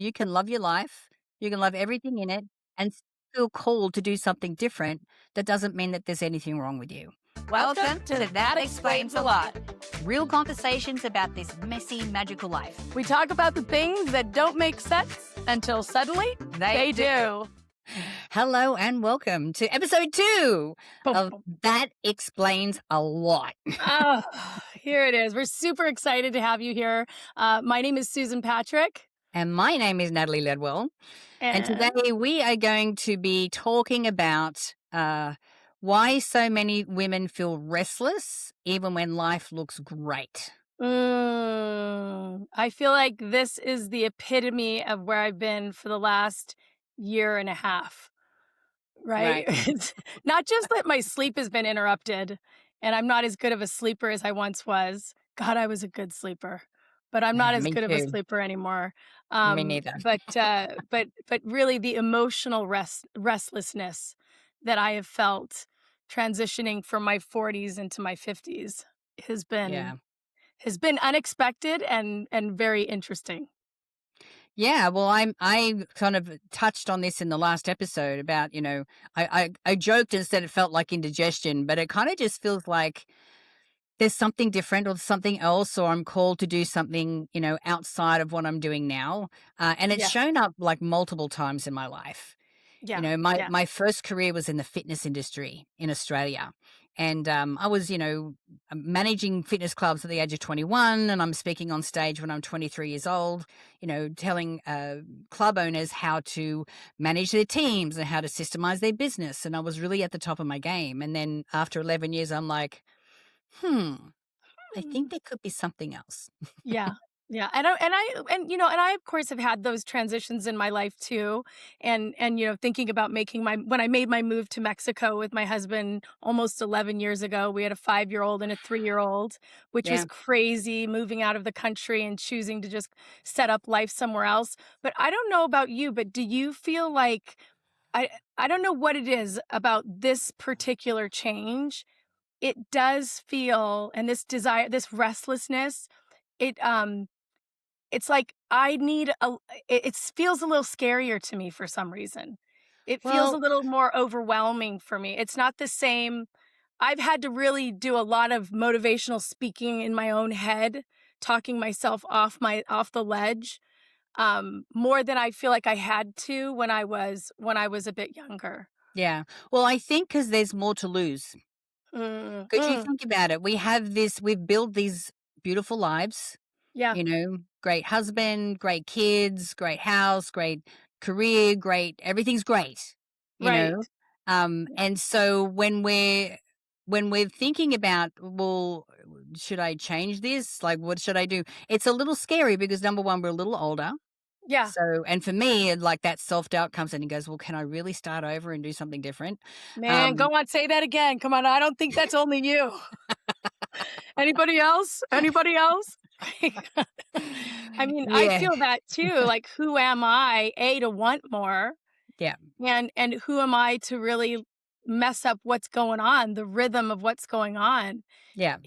You can love your life, you can love everything in it, and feel called to do something different. That doesn't mean that there's anything wrong with you. Welcome to That Explains a Lot. Real conversations about this messy, magical life. We talk about the things that don't make sense until suddenly they do. Hello and welcome to episode 2 of That Explains a Lot. Oh, here it is. We're super excited to have you here. My name is Susan Patrick. And my name is Natalie Ledwell. And And today we are going to be talking about why so many women feel restless even when life looks great. I feel like this is the epitome of where I've been for the last year and a half, right? Right. It's not just that my sleep has been interrupted and I'm not as good of a sleeper as I once was. God, I was a good sleeper, but I'm not Yeah, as me good of a too. sleeper anymore. Me neither. But really the emotional restlessness that I have felt transitioning from my 40s into my 50s has Yeah. been has been unexpected and very interesting. Yeah, well, I kind of touched on this in the last episode about, I joked and said it felt like indigestion, but it kind of just feels like there's something different or something else, or I'm called to do something, outside of what I'm doing now. And it's Yeah. shown up like multiple times in my life. Yeah. My Yeah. my first career was in the fitness industry in Australia, and I was, managing fitness clubs at the age of 21, and I'm speaking on stage when I'm 23 years old, telling club owners how to manage their teams and how to systemize their business, and I was really at the top of my game. And then after 11 years, I'm like, I think Mm. there could be something else. Yeah. Yeah. And I of course have had those transitions in my life too. And thinking about when I made my move to Mexico with my husband almost 11 years ago, we had a 5-year-old and a 3-year-old, which was Yeah. crazy, moving out of the country and choosing to just set up life somewhere else. But I don't know about you, but do you feel like I don't know what it is about this particular change. It does feel, and this desire, this restlessness, it, it's like I need it feels a little scarier to me for some reason. It feels a Well, little more overwhelming for me. It's not the same. I've had to really do a lot of motivational speaking in my own head, talking myself off the ledge, more than I feel like I had to when I was a bit younger. yeah. Well, I think because there's more to lose. Mm, Because you mm, think about it, we've built these beautiful lives, yeah, great husband, great kids, great house, great career, great everything's great, you right. know? Yeah. And so when we're thinking about, well, should I change this? Like, what should I do? It's a little scary because number one, we're a little older. Yeah. So, and for me, like that self-doubt comes in and goes, well, can I really start over and do something different? Man, Um, go on, say that again. Come on, I don't think that's only you. Anybody else? Anybody else? I mean, I yeah, feel that too. Like, who am I, A, to want more, yeah, and who am I to really mess up what's going on, the rhythm of what's going on, yeah.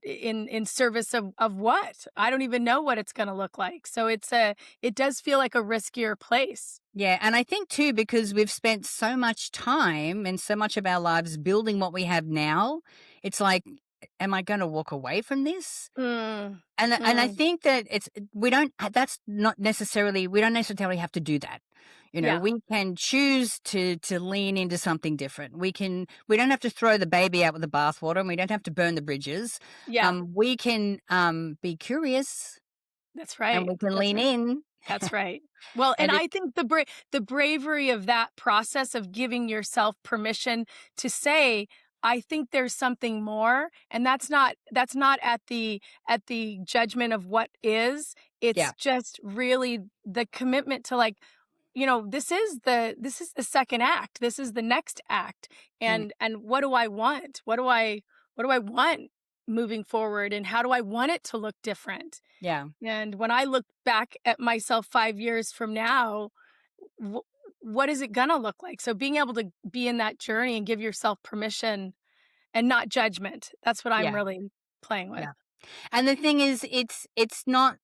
in service of what? I don't even know what it's gonna look like. So it does feel like a riskier place. Yeah, and I think too because we've spent so much time and so much of our lives building what we have now, it's like, am I going to walk away from this? Mm, And I mm, think that we don't that's not necessarily we don't necessarily have to do that. yeah, We can choose to lean into something different. We don't have to throw the baby out with the bathwater, and we don't have to burn the bridges. yeah, We can be curious, that's and right. we can That's lean right. in. That's right. Well, and And it I think the bravery of that process of giving yourself permission to say, "I think there's something more," and that's not at the judgment of what is. yeah, It's just really the commitment to, like, this is the second act. This is the next act. mm, And what do I want? What do I want moving forward, and how do I want it to look different? yeah. And when I look back at myself 5 years from now, wh what is it gonna look like? So being able to be in that journey and give yourself permission and not judgment, that's what I'm Yeah, really playing with. yeah. And the thing is, it's not.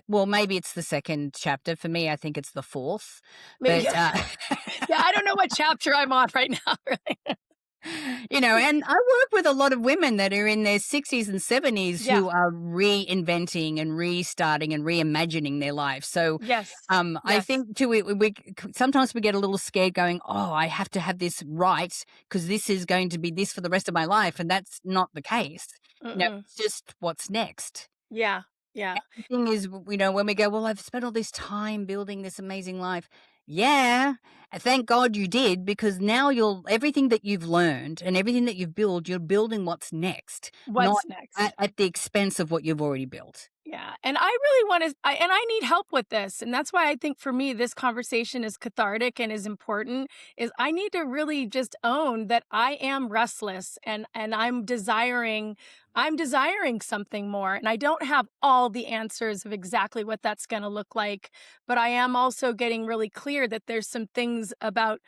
well, maybe it's the second chapter. For me, I think it's the fourth. Maybe, But yeah. Yeah, I don't know what chapter I'm on right now, really. and I work with a lot of women that are in their 60s and 70s Yeah. who are reinventing and restarting and reimagining their life. So, Yes. I Yes. think too, sometimes we get a little scared going, oh, I have to have this right because this is going to be this for the rest of my life. And that's not the case. Mm-mm. It's just what's next. Yeah. Yeah. The thing is, when we go, well, I've spent all this time building this amazing life. Yeah. And thank God you did, because now everything that you've learned and everything that you've built, you're building what's next, not What's at, next? at the expense of what you've already built. Yeah, and I really want to and I need help with this, and that's why I think for me this conversation is cathartic and is important, is I need to really just own that I am restless and I'm desiring something more, and I don't have all the answers of exactly what that's going to look like, but I am also getting really clear that there's some things about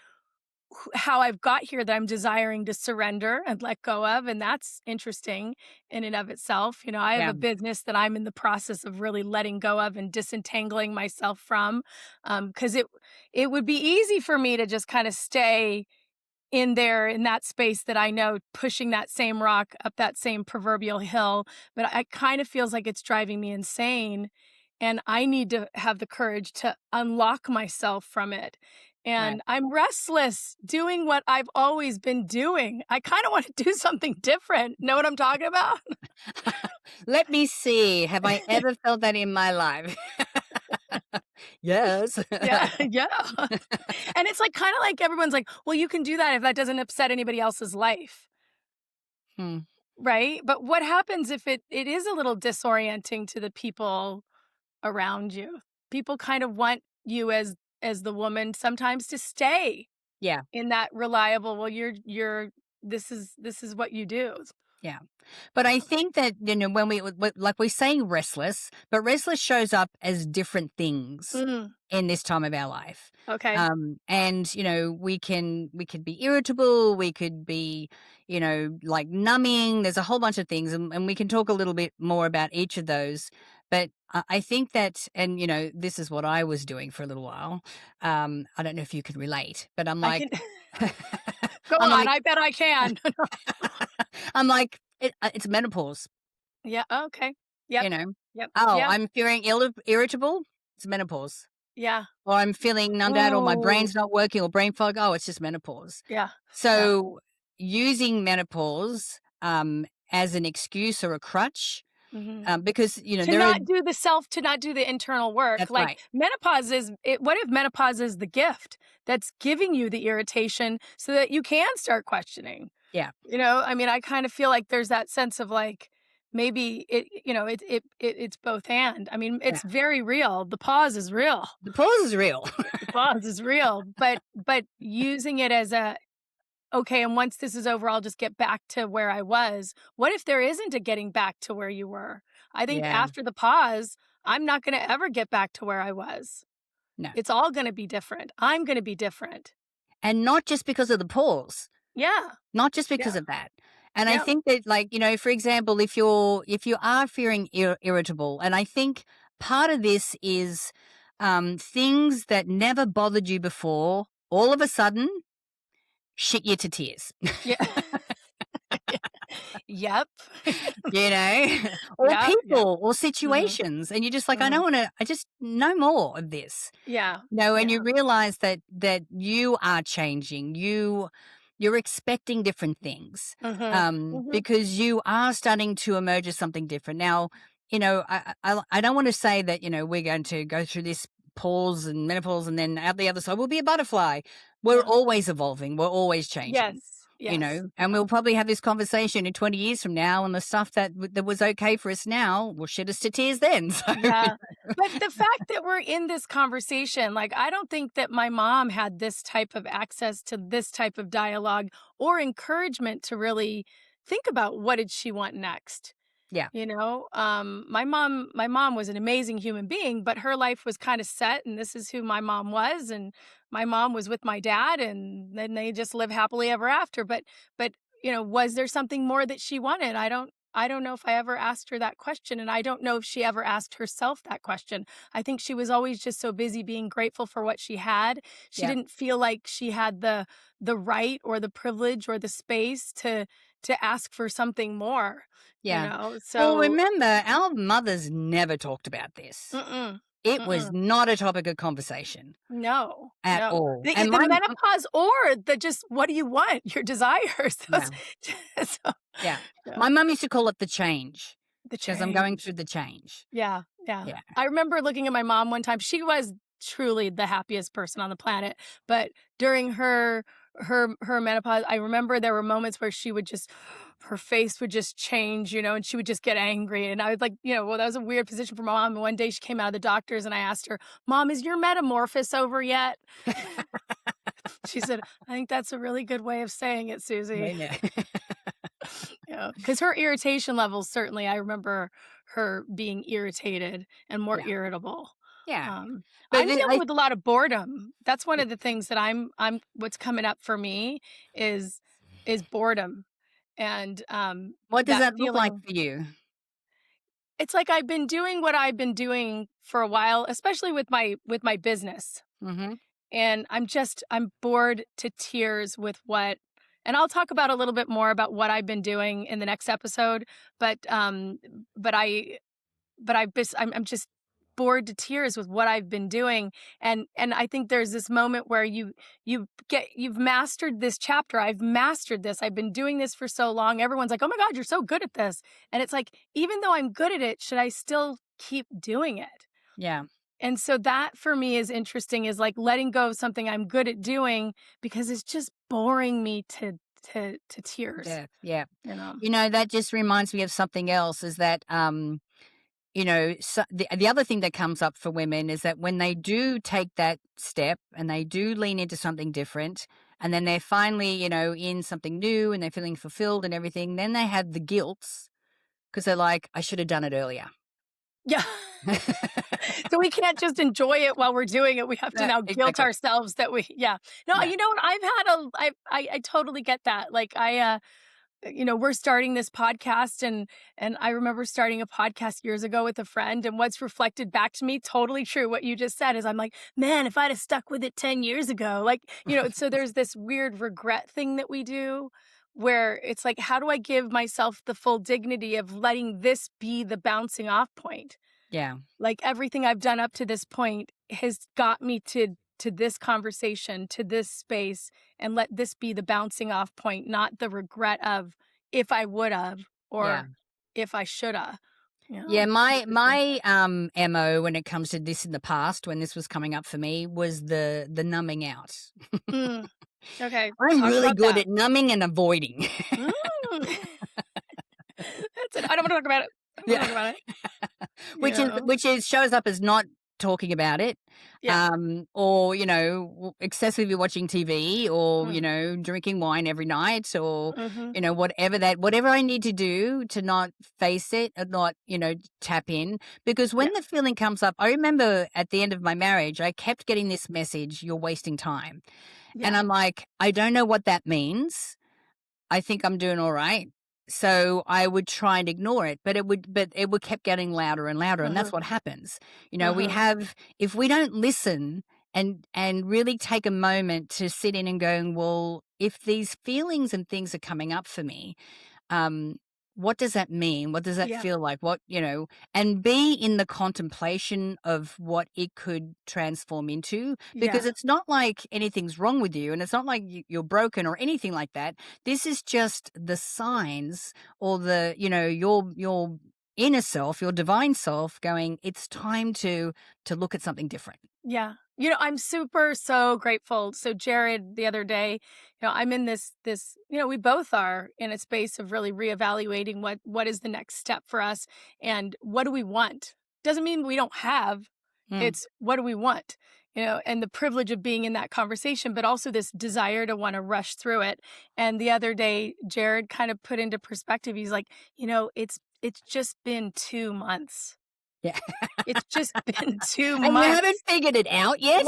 how I've got here that I'm desiring to surrender and let go of, and that's interesting in and of itself. You know, I have Yeah. a business that I'm in the process of really letting go of and disentangling myself from, because it would be easy for me to just kind of stay in there in that space that I know pushing that same rock up that same proverbial hill, but it kind of feels like it's driving me insane, and I need to have the courage to unlock myself from it. Right. And I'm restless doing what I've always been doing. I kind of want to do something different. Know what I'm talking about? Let me see. Have I ever felt that in my life? Yes. Yeah, yeah. And it's like kind of like everyone's like, "Well, you can do that if that doesn't upset anybody else's life." Hmm. Right? But what happens if it is a little disorienting to the people around you? People kind of want you as the woman sometimes to stay Yeah. in that reliable, well, you're this is what you do. Yeah. But I think that, when like we're saying restless, but restless shows up as different things Mm, in this time of our life. okay. And, we could be irritable, we could be, like numbing. There's a whole bunch of things, and we can talk a little bit more about each of those. But I think that, and, this is what I was doing for a little while. I don't know if you can relate, but I'm I can like, go I'm on, like, I bet I can. I'm like, it's menopause. Yeah, okay. Yep. You know? Yep. "Oh, Yeah. I'm feeling irritable? It's menopause." Yeah. Or, "I'm feeling numbed out, or my Ooh. brain's not working, or brain fog." "Oh, it's just menopause." Yeah. Yeah. So, using menopause, as an excuse or a crutch, Mhm. because, To there are. not do the self to not do the internal work, That's like, right. what if menopause is the gift that's giving you the irritation so that you can start questioning? Yeah, You know, I mean, I kind of feel like there's that sense of like maybe it's both and. I mean, yeah. it's very real. The pause is real. The pause is real. The pause is real, but using it as a okay, and once this is over, I'll just get back to where I was. What if there isn't a getting back to where you were? I think Yeah, after the pause, I'm not going to ever get back to where I was. no. It's all going to be different. I'm going to be different. And not just because of the pause. Yeah. Not just because Yeah. of that. And I Yeah. think that, like, for example, if you are feeling irritable, and I think part of this is, things that never bothered you before, all of a sudden shit you to tears. Yeah. Yep. Or Yeah. Yeah. people or Mhm. situations, and you're just like, Mhm. I just no more of this. Yeah. And Yeah. you realize that you are changing. You're expecting different things, Mhm. Mhm. because you are starting to emerge as something different. Now, I don't want to say that, we're going to go through this pause and menopause, and then out the other side we'll be a butterfly. We're Yeah. always evolving. We're always changing. Yes. Yes. And Yeah. we'll probably have this conversation in 20 years from now, and the stuff that was okay for us now will shit us to tears then. So, Yeah. But the fact that we're in this conversation, like, I don't think that my mom had this type of access to this type of dialogue or encouragement to really think about what did she want next. yeah, You know, my mom was an amazing human being, but her life was kind of set, and this is who my mom was, and my mom was with my dad, and then they just live happily ever after. But was there something more that she wanted? I don't. I don't know if I ever asked her that question, and I don't know if she ever asked herself that question. I think she was always just so busy being grateful for what she had. She Yeah. didn't feel like she had the right or the privilege or the space to ask for something more, you Yeah. know? Well, So remember, our mothers never talked about this. mm-mm, It was mm-mm. not a topic of conversation No, at no. all. The And the my menopause or the just what do you want? Your desires. yeah, Those so, yeah. yeah, My mum used to call it the change. the She goes, "I'm going change. through the change." Yeah, yeah. Yeah. I remember looking at my mom one time. She was truly the happiest person on the planet, but during her menopause, I remember there were moments where she would just her face would just change, you know, and she would just get angry. And I was like, you know, well, that was a weird position for my mom. And one day she came out of the doctors and I asked her, "Mom, is your metamorphosis over yet?" She said, "I think that's a really good way of saying it, Susie." Yeah. Yeah, because her irritation levels, certainly, I remember her being irritated and more Yeah. irritable. Yeah. Um, But I'm then dealing with a lot of boredom. That's one of the things that I'm what's coming up for me is is boredom, and, what does that that look like feeling for you? it's like I've been doing what I've been doing for a while, especially with my business. Mhm. And I'm bored to tears with what and I'll talk about a little bit more about what I've been doing in the next episode, but, but I but I'm just bored to tears with what I've been doing, and I think there's this moment where you've mastered this chapter, I've mastered this, I've been doing this for so long, everyone's like, "Oh my god, you're so good at this," and it's like, even though I'm good at it, should I still keep doing it? Yeah. And so that for me is interesting is like letting go of something I'm good at doing because it's just boring me to tears, Death. Yeah. you know? That just reminds me of something else is that, so the other thing that comes up for women is that when they do take that step and they do lean into something different, and then they're finally, in something new and they're feeling fulfilled and everything, then they have the guilt because they're like, I should have done it earlier. Yeah. So we can't just enjoy it while we're doing it. We have to now guilt Exactly. ourselves that we yeah. No, Yeah. you know what? I've had a I totally get that. Like you know, we're starting this podcast and I remember starting a podcast years ago with a friend and what's reflected back to me totally true what you just said is I'm like, "Man, if I'd have stuck with it 10 years ago." Like, you know, so there's this weird regret thing that we do where it's like how do I give myself the full dignity of letting this be the bouncing off point? Yeah. Like everything I've done up to this point has got me to this conversation, to this space, and let this be the bouncing off point, not the regret of if I would have Yeah. or if I shoulda. You Yeah, know, my interesting. my MO when it comes to this in the past when this was coming up for me was the numbing out. Mm, okay, I'm talk really about good that. at numbing and avoiding. Mm. That's it. I don't want to talk about it. I don't want to Yeah. talk about it. You Which is know. which is shows up as not talking about it, Yeah. or, excessively watching TV or, Mm. drinking wine every night or, Mm-hmm. whatever I need to do to not face it and not, tap in. Because Yeah. when the feeling comes up, I remember at the end of my marriage, I kept getting this message, "You're wasting time." And Yeah. I'm like, "I don't know what that means. I think I'm doing all right." So I would try and ignore it, but it would kept getting louder and louder, and that's Uh-huh. what happens. We Uh-huh. have if we don't listen and really take a moment to sit in and going, well, if these feelings and things are coming up for me, um, what does that mean? What does that Yeah. feel like? And be in the contemplation of what it could transform into, because Yeah. it's not like anything's wrong with you and it's not like you're broken or anything like that. This is just the signs or your inner self, your divine self going, it's time to look at something different. Yeah. You know, I'm super so grateful. So Jared the other day, I'm in this, we both are in a space of really reevaluating what is the next step for us and what do we want? Doesn't mean we don't have. Mm, It's what do we want? And the privilege of being in that conversation, but also this desire to want to rush through it. And the other day, Jared kind of put into perspective, he's like, it's just been 2 months. yeah. It's just been two And you haven't months. figured it out yet?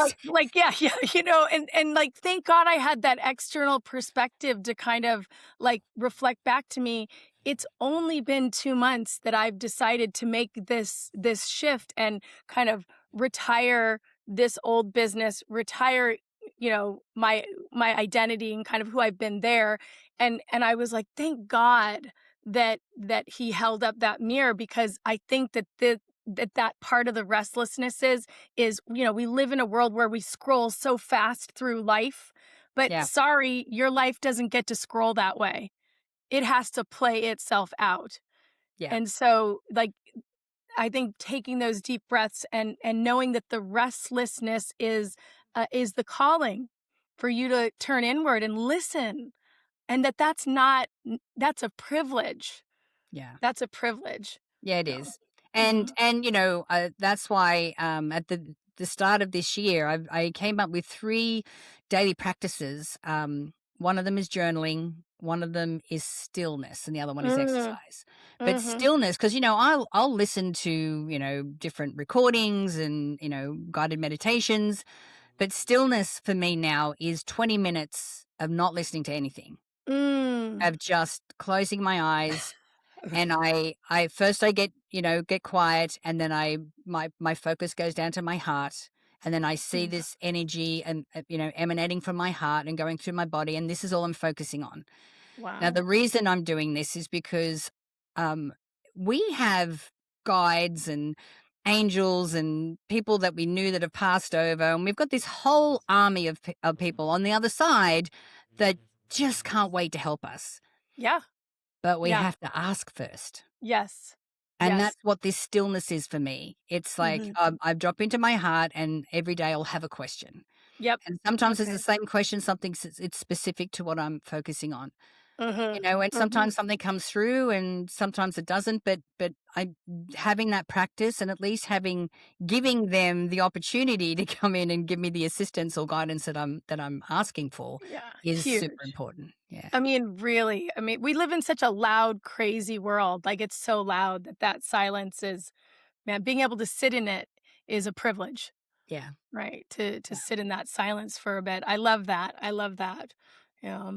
Yeah, yeah, and like, thank God I had that external perspective to kind of like reflect back to me. it's only been 2 months that I've decided to make this shift and kind of retire this old business, retire, my identity and kind of who I've been there. And I was like, thank God that he held up that mirror, because I think that part of the restlessness is, we live in a world where we scroll so fast through life, but Yeah. sorry, your life doesn't get to scroll that way. It has to play itself out. Yeah. And so, like, I think taking those deep breaths and knowing that the restlessness is the calling for you to turn inward and listen, and that's not that's a privilege. Yeah. That's a privilege. Yeah, it Yeah. is. Mhm. And that's why at the start of this year I came up with 3 daily practices. One of them is journaling, one of them is stillness, and the other one is Mm. exercise. But Mhm. stillness, because I'll listen to, different recordings and, guided meditations, but stillness for me now is 20 minutes of not listening to anything, Mm. of just closing my eyes, and I first I get quiet, and then my focus goes down to my heart, and then I see Mm. this energy and, emanating from my heart and going through my body, and this is all I'm focusing on. Now, the Wow. reason I'm doing this is because, um, we have guides and angels and people that we knew that have passed over, and we've got this whole army of people on the other side that just can't wait to help us, Yeah. but we Yeah. have to ask first. Yes. And Yes. that's what this stillness is for me. It's like, Mhm. I drop into my heart, and every day I'll have a question. Yep. And sometimes it's the Okay. same question, it's specific to what I'm focusing on. Mhm. And Mhm. sometimes something comes through and sometimes it doesn't, but I having that practice, and at least giving them the opportunity to come in and give me the assistance or guidance that I'm asking for Yeah. is super Huge. important. Yeah. I mean, really, I mean, we live in such a loud, crazy world. Like, it's so loud that silence is, man, being able to sit in it is a privilege, Yeah. right? To Yeah. sit in that silence for a bit. I love that. I love that. Yeah.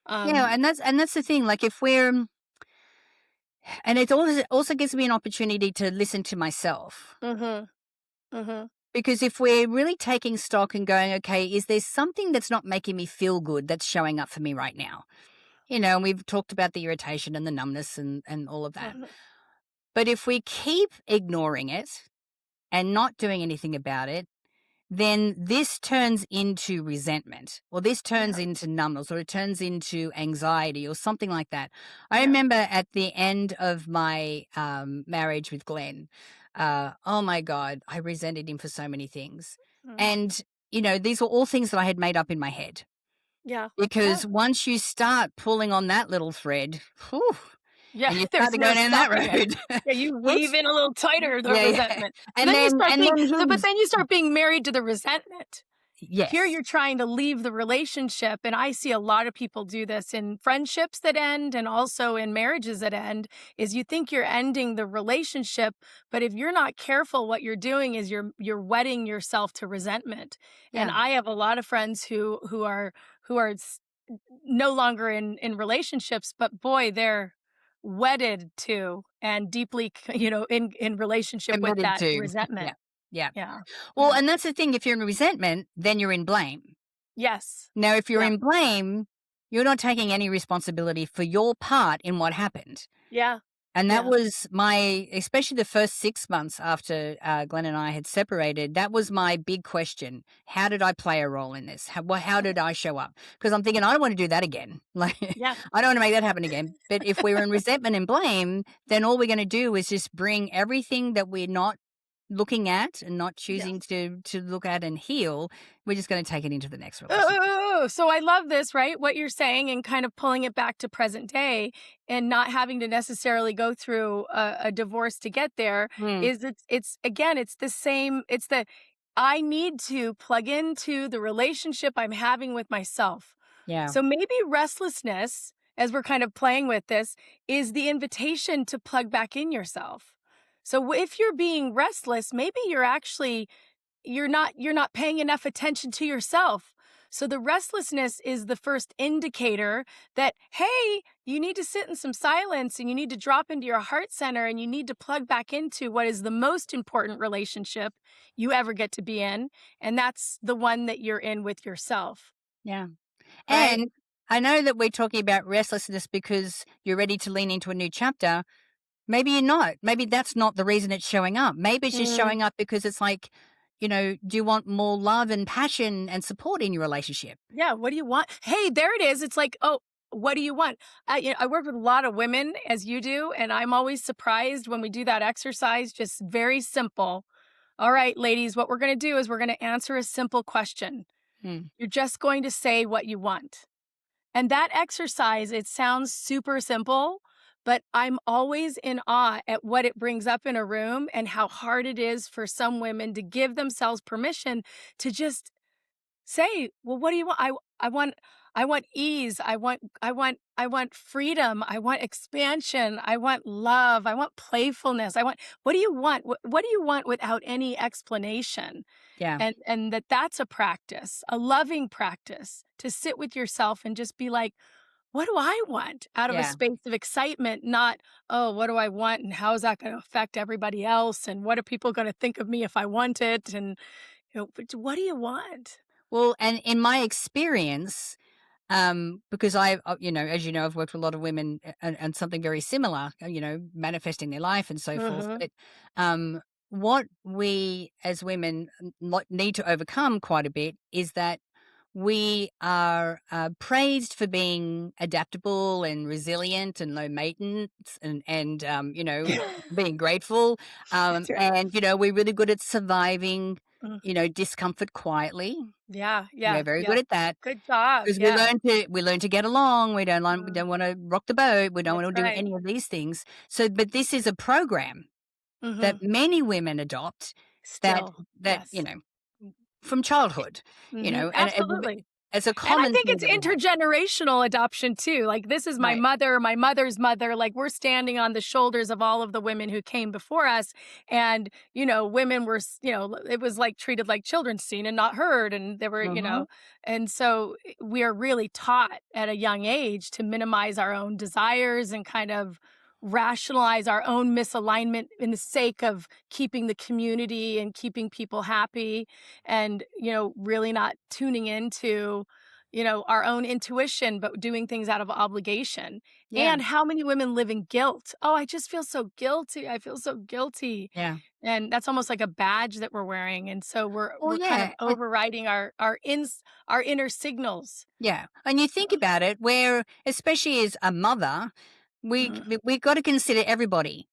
Yeah, Um, and that's the thing, like, if we're and it also gives me an opportunity to listen to myself. mhm. Mhm. Because if we're really taking stock and going, okay, is there something that's not making me feel good that's showing up for me right now? And we've talked about the irritation and the numbness and all of that. Mhm. But if we keep ignoring it and not doing anything about it, then this turns into resentment, or this turns Yeah. into numbness, or it turns into anxiety or something like that. I Yeah. remember at the end of my marriage with Glenn, oh my God, I resented him for so many things. Mm. And, these were all things that I had made up in my head. Yeah. Yeah. Because once you start pulling on that little thread, whew, Yeah. and you start There's to no go down that stopping it. road, Yeah, you weave it's in a little tighter the yeah, yeah. resentment. So And then you then start and being then so but his then you start being married to the resentment. Here yes. you're trying to leave the relationship, and I see a lot of people do this in friendships that end and also in marriages that end, is you think you're ending the relationship, but if you're not careful, what you're doing is you're wedding yourself to resentment. And Yeah. I have a lot of friends who are no longer in relationships, but boy, they're wedded to and deeply in relationship with Committed that to. Yeah. resentment. Yeah. Yeah. Well, Yeah. and that's the thing, if you're in resentment, then you're in blame. Yes. Now, if you're Yeah. in blame, you're not taking any responsibility for your part in what happened. Yeah. And that Yeah. was especially the first 6 months after, Glenn and I had separated, that was my big question. How did I play a role in this? How did I show up? Because I'm thinking, I don't want to do that again. Like, Yeah. I don't want to make that happen again. But if we're in resentment and blame, then all we're going to do is just bring everything that we're not looking at and not choosing Yes. to look at and heal, we're just going to take it into the next Oh, oh, relationship. oh, oh, so I love this, right? What you're saying and kind of pulling it back to present day and not having to necessarily go through a divorce to get there Mm, is it's again, it's the same, it's the I need to plug into the relationship I'm having with myself. yeah, So maybe restlessness, as we're kind of playing with this, is the invitation to plug back in yourself. So if you're being restless, maybe you're not paying enough attention to yourself. So the restlessness is the first indicator that, hey, you need to sit in some silence and you need to drop into your heart center and you need to plug back into what is the most important relationship you ever get to be in. And that's the one that you're in with yourself, Yeah. right? And I know that we're talking about restlessness because you're ready to lean into a new chapter. Maybe you're not. Maybe that's not the reason it's showing up. Maybe it's just Mm, showing up because it's like, do you want more love and passion and support in your relationship? yeah. What do you want? Hey, there it is. It's like, oh, what do you want? I work with a lot of women as you do, and I'm always surprised when we do that exercise, just very simple. All right, ladies, what we're going to do is we're going to answer a simple question. Hmm. You're just going to say what you want. And that exercise, it sounds super simple, but I'm always in awe at what it brings up in a room and how hard it is for some women to give themselves permission to just say, "Well, what do you want? I want ease. I want freedom. I want expansion. I want love. I want playfulness. I want what do you want? What do you want without any explanation?" Yeah. And that's a practice, a loving practice to sit with yourself and just be like, "What do I want?" Out of a Yeah. space of excitement, not, "Oh, what do I want and how is that gonna affect everybody else and what are people gonna think of me if I want it?" And, but what do you want? Well, and in my experience, because as you know, I've worked with a lot of women and something very similar, manifesting their life and so forth. Mhm. But what we as women need to overcome quite a bit is that we are praised for being adaptable and resilient and low maintenance and being grateful. That's right. And, we're really good at surviving, Mm. discomfort quietly. Yeah, yeah, We're very yeah. good at that. Good job, 'Cause yeah. we learn to get along, we Mm, don't wanna rock the boat, we don't that's wanna do right. any of these things. So but this is a program that Mhm. many women adopt that Still, that, yes. from childhood, Mhm. and Absolutely. it's a And I common think thing it's that we have. intergenerational adoption too. Like, this is Right. my mother's mother. Like, we're standing on the shoulders of all of the women who came before us. And, women were, it was like treated like children, seen and not heard. And there were, Mhm. and so we are really taught at a young age to minimize our own desires and kind of rationalize our own misalignment in the sake of keeping the community and keeping people happy and, really not tuning into our own intuition, but doing things out of obligation. Yeah. And how many women live in guilt? Oh, I just feel so guilty. I feel so guilty. Yeah. And that's almost like a badge that we're wearing. And so we're Well, we're kind of yeah, overriding our inner signals. and you think about it, where especially as a mother, Mhm. we gotta consider everybody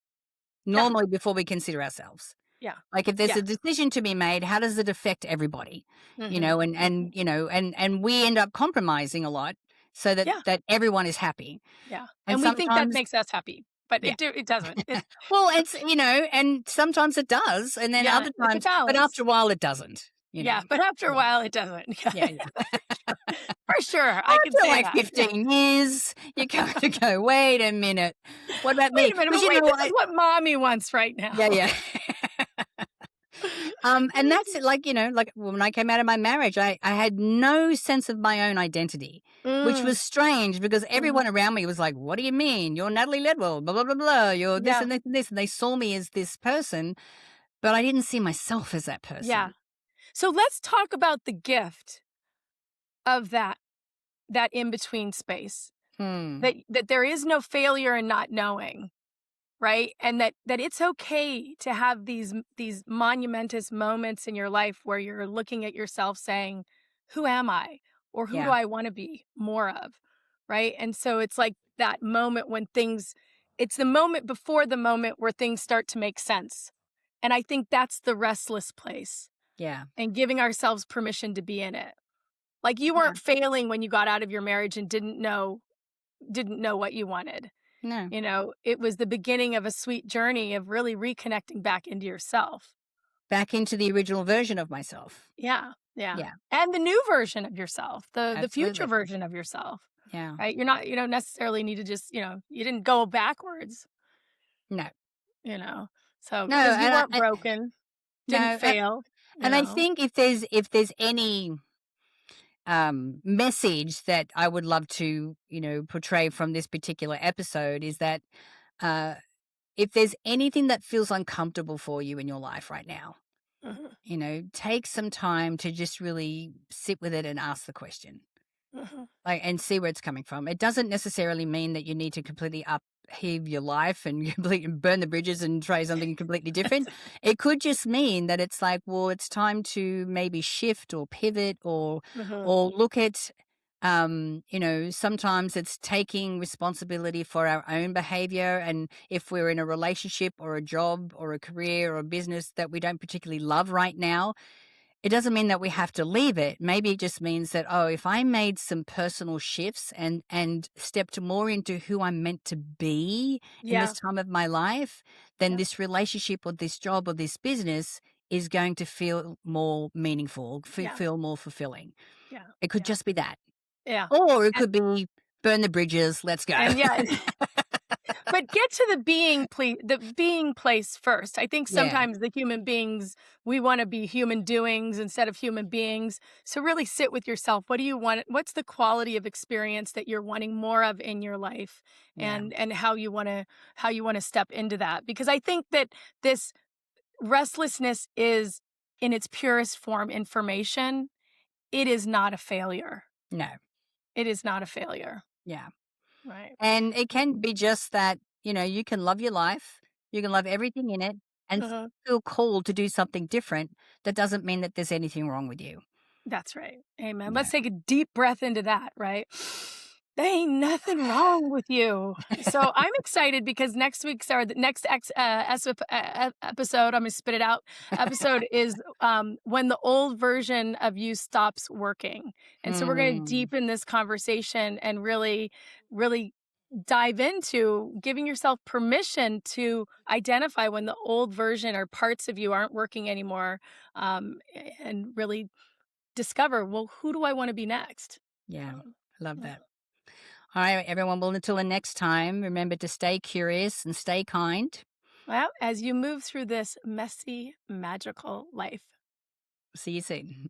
Yeah. normally before we consider ourselves. Yeah. Like, if there's Yeah. a decision to be made, how does it affect everybody? Mhm. Mhm. And we end up compromising a lot so that Yeah. everyone is happy. Yeah. And And we think that sometimes makes us happy, but yeah. it doesn't. Well, and sometimes it does, and then Yeah, other it's a times but balance. after a while it doesn't. Yeah, but after a Yeah. while it doesn't. Yeah, Yeah. yeah. For sure, I can After say like that, yeah. 15 years, you kind of go, "Wait a minute. What about Wait me?" a minute, Because but wait, this is what mommy wants right now. yeah, yeah. And that's it, like, like when I came out of my marriage, I had no sense of my own identity, which Mm, was strange because mhm. everyone around me was like, "What do you mean? You're Natalie Ledwell, blah, blah, blah, blah. You're this Yeah, and this and this." And they saw me as this person, but I didn't see myself as that yeah. person. So let's talk about the gift of that in-between space, Hmm. that there is no failure in not knowing. Right? And that it's okay to have these monumentous moments in your life where you're looking at yourself saying, "Who am I?" Or "Who do Yeah. I wanna be more of?" Right? And so it's like that moment when things it's the moment before the moment where things start to make sense. And I think that's the restless place Yeah. and giving ourselves permission to be in it. Like, you Yeah. weren't failing when you got out of your marriage and didn't know what you wanted. No. It was the beginning of a sweet journey of really reconnecting back into yourself. Back into the original version of myself. Yeah, yeah. Yeah. And the new version of yourself, the future Absolutely. version of yourself, Yeah. right? You don't necessarily need to just, you didn't go backwards, No. you know? So, No, because you and weren't broken, didn't no, fail, and I think if there's any message that I would love to, portray from this particular episode is that uh, if there's anything that feels uncomfortable for you in your life right now, Mhm, take some time to just really sit with it and ask the question. mhm. Like, and see where it's coming from. It doesn't necessarily mean that you need to completely upheave your life and completely burn the bridges and try something completely different. It could just mean that it's like, well, it's time to maybe shift or pivot Mhm. or look at sometimes it's taking responsibility for our own behavior. And if we're in a relationship or a job or a career or a business that we don't particularly love right now, it doesn't mean that we have to leave it. Maybe it just means that, oh, if I made some personal shifts and stepped more into who I'm meant to be in this Yeah, time of my life, then yeah, this relationship or this job or this business is going to feel more meaningful, yeah, feel more fulfilling. yeah, It could yeah, just be that. yeah. Or it And could be burn the bridges, let's go. and yeah, but get to the being place first. I think Yeah, sometimes the human beings, we wanna be human doings instead of human beings. So really sit with yourself. What do you want? What's the quality of experience that you're wanting more of in your life? yeah, And how you wanna step into that. Because I think that this restlessness is in its purest form information. It is not a failure. no, It is not a failure. yeah. Right. And it can be just that, you can love your life, you can love everything in it, and Uh-huh. feel called to do something different. That doesn't mean that there's anything wrong with you. That's right. Amen. Yeah. Let's take a deep breath into that, right? There ain't nothing wrong with you. So I'm excited because next week's or the next episode, I'm gonna spit it out. Episode is when the old version of you stops working, and so we're gonna Mm, deepen this conversation and really, really dive into giving yourself permission to identify when the old version or parts of you aren't working anymore, and really discover, well, who do I want to be next? yeah. Um, I love uh, that. All right, everyone. Well, until the next time, remember to stay curious and stay kind. well, as you move through this messy, magical life. See you soon.